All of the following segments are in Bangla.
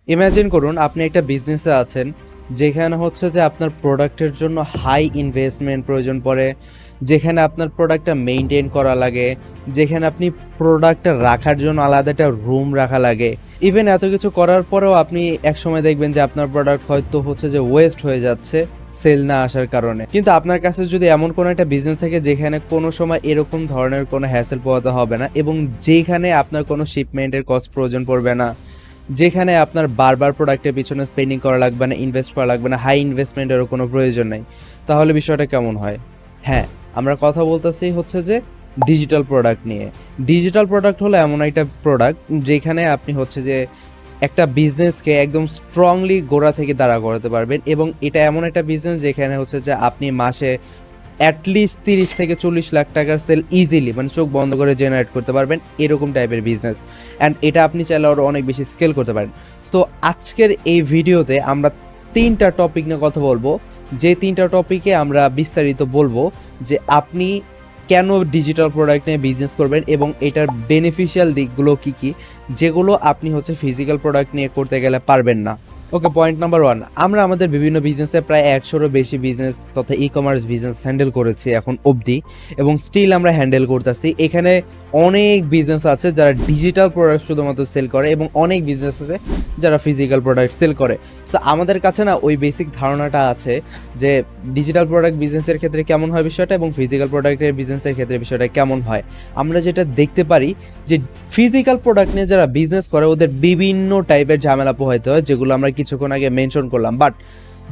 ইমাজিন করুন আপনি একটা বিজনেসে আছেন, যেখানে হচ্ছে যে আপনার প্রোডাক্টের জন্য হাই ইনভেস্টমেন্ট প্রয়োজন পড়ে, যেখানে আপনার প্রোডাক্টটা মেইনটেইন করা লাগে, যেখানে আপনি প্রোডাক্টটা রাখার জন্য আলাদা একটা রুম রাখা লাগে। ইভেন এত কিছু করার পরেও আপনি একসময় দেখবেন যে আপনার প্রোডাক্ট হয়তো হচ্ছে যে ওয়েস্ট হয়ে যাচ্ছে সেল না আসার কারণে। কিন্তু আপনার কাছে যদি এমন কোনো একটা বিজনেস থাকে যেখানে কোনো সময় এরকম ধরনের কোনো হ্যাসেল পোহাতে হবে না, এবং যেখানে আপনার কোনো শিপমেন্টের কস্ট প্রয়োজন পড়বে না, যেখানে আপনার বারবার প্রোডাক্টের পিছনে স্পেন্ডিং করা লাগবে না, ইনভেস্ট করা লাগবে না, হাই ইনভেস্টমেন্টেরও কোনো প্রয়োজন নেই, তাহলে বিষয়টা কেমন হয়? হ্যাঁ, আমরা কথা বলতেছি হচ্ছে যে ডিজিটাল প্রোডাক্ট নিয়ে। ডিজিটাল প্রোডাক্ট হলো এমন একটা প্রোডাক্ট যেখানে আপনি হচ্ছে যে একটা বিজনেসকে একদম স্ট্রংলি গোড়া থেকে দাঁড়া করাতে পারবেন, এবং এটা এমন একটা বিজনেস যেখানে হচ্ছে যে আপনি মাসে অ্যাটলিস্ট 30 থেকে 40 লাখ টাকার সেল ইজিলি, মানে চোখ বন্ধ করে জেনারেট করতে পারবেন, এরকম টাইপের বিজনেস। অ্যান্ড এটা আপনি চাইলে আরও অনেক বেশি স্কেল করতে পারেন। সো আজকের এই ভিডিওতে আমরা 3টা টপিক নিয়ে কথা বলবো, যে 3টা টপিকে আমরা বিস্তারিত বলবো যে আপনি কেন ডিজিটাল প্রোডাক্ট নিয়ে বিজনেস করবেন এবং এটার বেনিফিশিয়াল দিকগুলো কী কী, যেগুলো আপনি হচ্ছে ফিজিক্যাল প্রোডাক্ট নিয়ে করতে গেলে পারবেন না। ওকে, পয়েন্ট নাম্বার 1, আমরা আমাদের বিভিন্ন বিজনেসে প্রায় 100-এরও বেশি বিজনেস তথা ই কমার্স বিজনেস হ্যান্ডেল করেছি এখন অবধি, এবং স্টিল আমরা হ্যান্ডেল করতেছি। এখানে অনেক বিজনেস আছে যারা ডিজিটাল প্রোডাক্ট শুধুমাত্র সেল করে, এবং অনেক বিজনেস আছে যারা ফিজিক্যাল প্রোডাক্ট সেল করে। সো আমাদের কাছে না ওই বেসিক ধারণাটা আছে যে ডিজিটাল প্রোডাক্ট বিজনেসের ক্ষেত্রে কেমন হয় বিষয়টা, এবং ফিজিক্যাল প্রোডাক্টের বিজনেসের ক্ষেত্রে বিষয়টা কেমন হয়। আমরা যেটা দেখতে পারি যে ফিজিক্যাল প্রোডাক্ট নিয়ে যারা বিজনেস করে ওদের বিভিন্ন টাইপের ঝামেলা পোহাইতে হয়, যেগুলো আমরা কিছুক্ষণ আগে মেনশন করলাম। বাট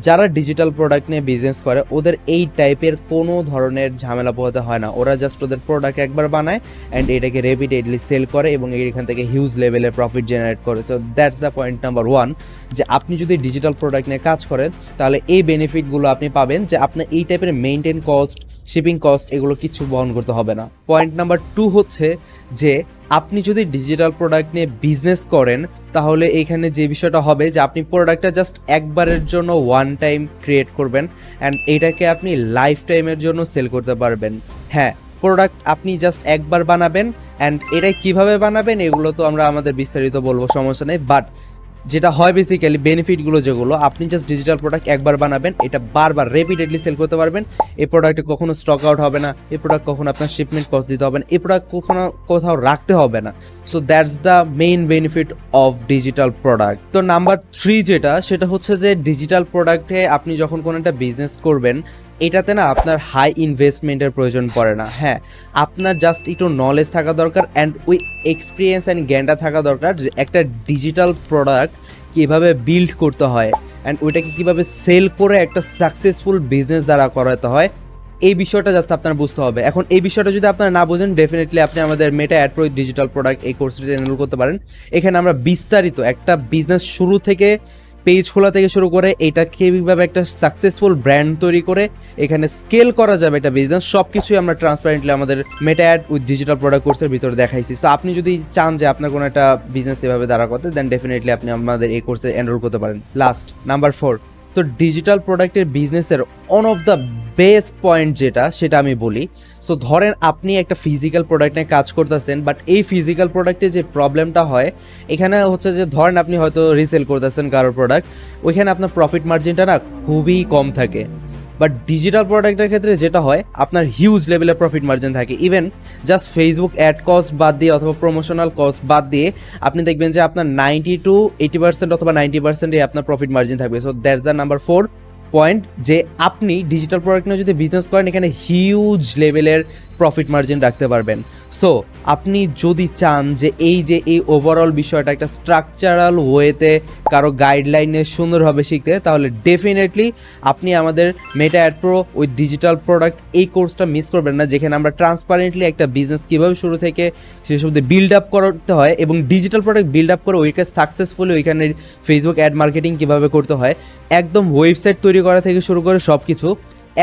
যারা ডিজিটাল প্রোডাক্ট নিয়ে বিজনেস করে ওদের এই টাইপের কোনো ধরনের ঝামেলা পোহাতে হয় না। ওরা জাস্ট ওদের প্রোডাক্ট একবার বানায় অ্যান্ড এটাকে রেপিটেডলি সেল করে, এবং এখান থেকে হিউজ লেভেলের প্রফিট জেনারেট করে। So that's the point number 1, যে আপনি যদি ডিজিটাল প্রোডাক্ট নিয়ে কাজ করেন তাহলে এই বেনিফিটগুলো আপনি পাবেন, যে আপনার এই টাইপের মেইনটেন কস্ট, শিপিং কস্ট, এগুলো কিছু বহন করতে হবে না। পয়েন্ট নাম্বার 2 হচ্ছে যে আপনি যদি ডিজিটাল প্রোডাক্ট নিয়ে বিজনেস করেন তাহলে এখানে যে বিষয়টা হবে যে আপনি প্রোডাক্টটা জাস্ট একবারের জন্য ওয়ান টাইম ক্রিয়েট করবেন, অ্যান্ড এটাকে আপনি লাইফ টাইমের জন্য সেল করতে পারবেন। হ্যাঁ, প্রোডাক্ট আপনি জাস্ট একবার বানাবেন, অ্যান্ড এটা কিভাবে বানাবেন এগুলো তো আমরা আমাদের বিস্তারিত বলবো, সমস্যা নেই। বাট যেটা হয় বেসিক্যালি বেনিফিটগুলো যেগুলো, আপনি জাস্ট ডিজিটাল প্রোডাক্ট একবার বানাবেন, এটা বারবার রেপিটেডলি সেল করতে পারবেন। এই প্রোডাক্টে কখনো স্টক আউট হবে না, এই প্রোডাক্ট কখনো আপনার শিপমেন্ট কস্ট দিতে হবে না, এই প্রোডাক্ট কখনো কোথাও রাখতে হবে না। So that's the main benefit of digital product. তো নাম্বার 3 যেটা, সেটা হচ্ছে যে ডিজিটাল প্রোডাক্টে আপনি যখন কোনো একটা বিজনেস করবেন এটাতে না আপনার হাই ইনভেস্টমেন্টের প্রয়োজন পড়ে না। হ্যাঁ, আপনার জাস্ট একটু নলেজ থাকা দরকার অ্যান্ড ওই এক্সপিরিয়েন্স অ্যান্ড জ্ঞানটা থাকা দরকার যে একটা ডিজিটাল প্রোডাক্ট কীভাবে বিল্ড করতে হয় অ্যান্ড ওইটাকে কীভাবে সেল করে একটা সাকসেসফুল বিজনেস দ্বারা করাতে হয়, এই বিষয়টা জাস্ট আপনার বুঝতে হবে। এখন এই বিষয়টা যদি আপনারা না বোঝেন, ডেফিনেটলি আপনি আমাদের Meta ad pro digital product এই কোর্সটি এনরোল করতে পারেন। এখানে আমরা বিস্তারিত একটা বিজনেস শুরু থেকে, পেজ খোলা থেকে শুরু করে এটাকে কীভাবে একটা সাকসেসফুল ব্র্যান্ড তৈরি করে এখানে স্কেল করা যাবে একটা বিজনেস, সব কিছুই আমরা ট্রান্সপারেন্টলি আমাদের Meta add with digital product কোর্সের ভিতরে দেখাইছি। সো আপনি যদি চান যে আপনার কোনো একটা বিজনেস এভাবে দাঁড়া করতে, দেন ডেফিনেটলি আপনি আমাদের এই কোর্সে এনরোল করতে পারেন। লাস্ট নাম্বার 4, সো ডিজিটাল প্রোডাক্টের বিজনেসের one of the best point যেটা, সেটা আমি বলি। সো ধরেন আপনি একটা ফিজিক্যাল প্রোডাক্ট নিয়ে কাজ করতেছেন, বাট এই ফিজিক্যাল প্রোডাক্টে যে প্রবলেমটা হয় এখানে হচ্ছে যে ধরেন আপনি হয়তো রিসেল করতেছেন কারোর প্রোডাক্ট, ওইখানে আপনার প্রফিট মার্জিনটা না খুবই কম থাকে। বাট ডিজিটাল প্রোডাক্টের ক্ষেত্রে যেটা হয় আপনার হিউজ লেভেলের প্রফিট মার্জিন থাকে। Even just Facebook ad cost বাদ দিয়ে অথবা প্রমোশনাল কস্ট বাদ দিয়ে আপনি দেখবেন যে আপনার 90 to 80% অথবা 90%-ই আপনার প্রফিট মার্জিন থাকবে। So that's the number 4 point, যে আপনি ডিজিটাল প্রোডাক্ট নিয়ে যদি বিজনেস করেন এখানে হিউজ লেভেলের প্রফিট মার্জিন রাখতে পারবেন। সো আপনি যদি চান যে এই ওভারঅল বিষয়টা একটা স্ট্রাকচারাল ওয়েতে কারো গাইডলাইনে সুন্দরভাবে শিখতে, তাহলে ডেফিনেটলি আপনি আমাদের Meta ad pro with digital product এই কোর্সটা মিস করবেন না, যেখানে আমরা ট্রান্সপারেন্টলি একটা বিজনেস কীভাবে শুরু থেকে শেষ অবধি বিল্ড আপ করতে হয় এবং ডিজিটাল প্রোডাক্ট বিল্ড আপ করে ওইকে সাকসেসফুলি ওইখানে ফেসবুক অ্যাড মার্কেটিং কীভাবে করতে হয়, একদম ওয়েবসাইট তৈরি করা থেকে শুরু করে সব কিছু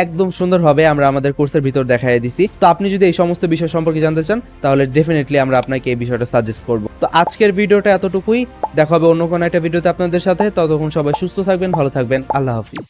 একদম সুন্দরভাবে আমরা আমাদের কোর্সের ভিতর দেখাই দিছি। তো আপনি যদি এই সমস্ত বিষয় সম্পর্কে জানতে চান তাহলে ডেফিনেটলি আমরা আপনাকে এই বিষয়টা সাজেস্ট করব। তো আজকের ভিডিওটা এতটুকুই, দেখা হবে অন্য কোনো একটা ভিডিওতে আপনাদের সাথে। ততক্ষণ সবাই সুস্থ থাকবেন, ভালো থাকবেন, আল্লাহ হাফিজ।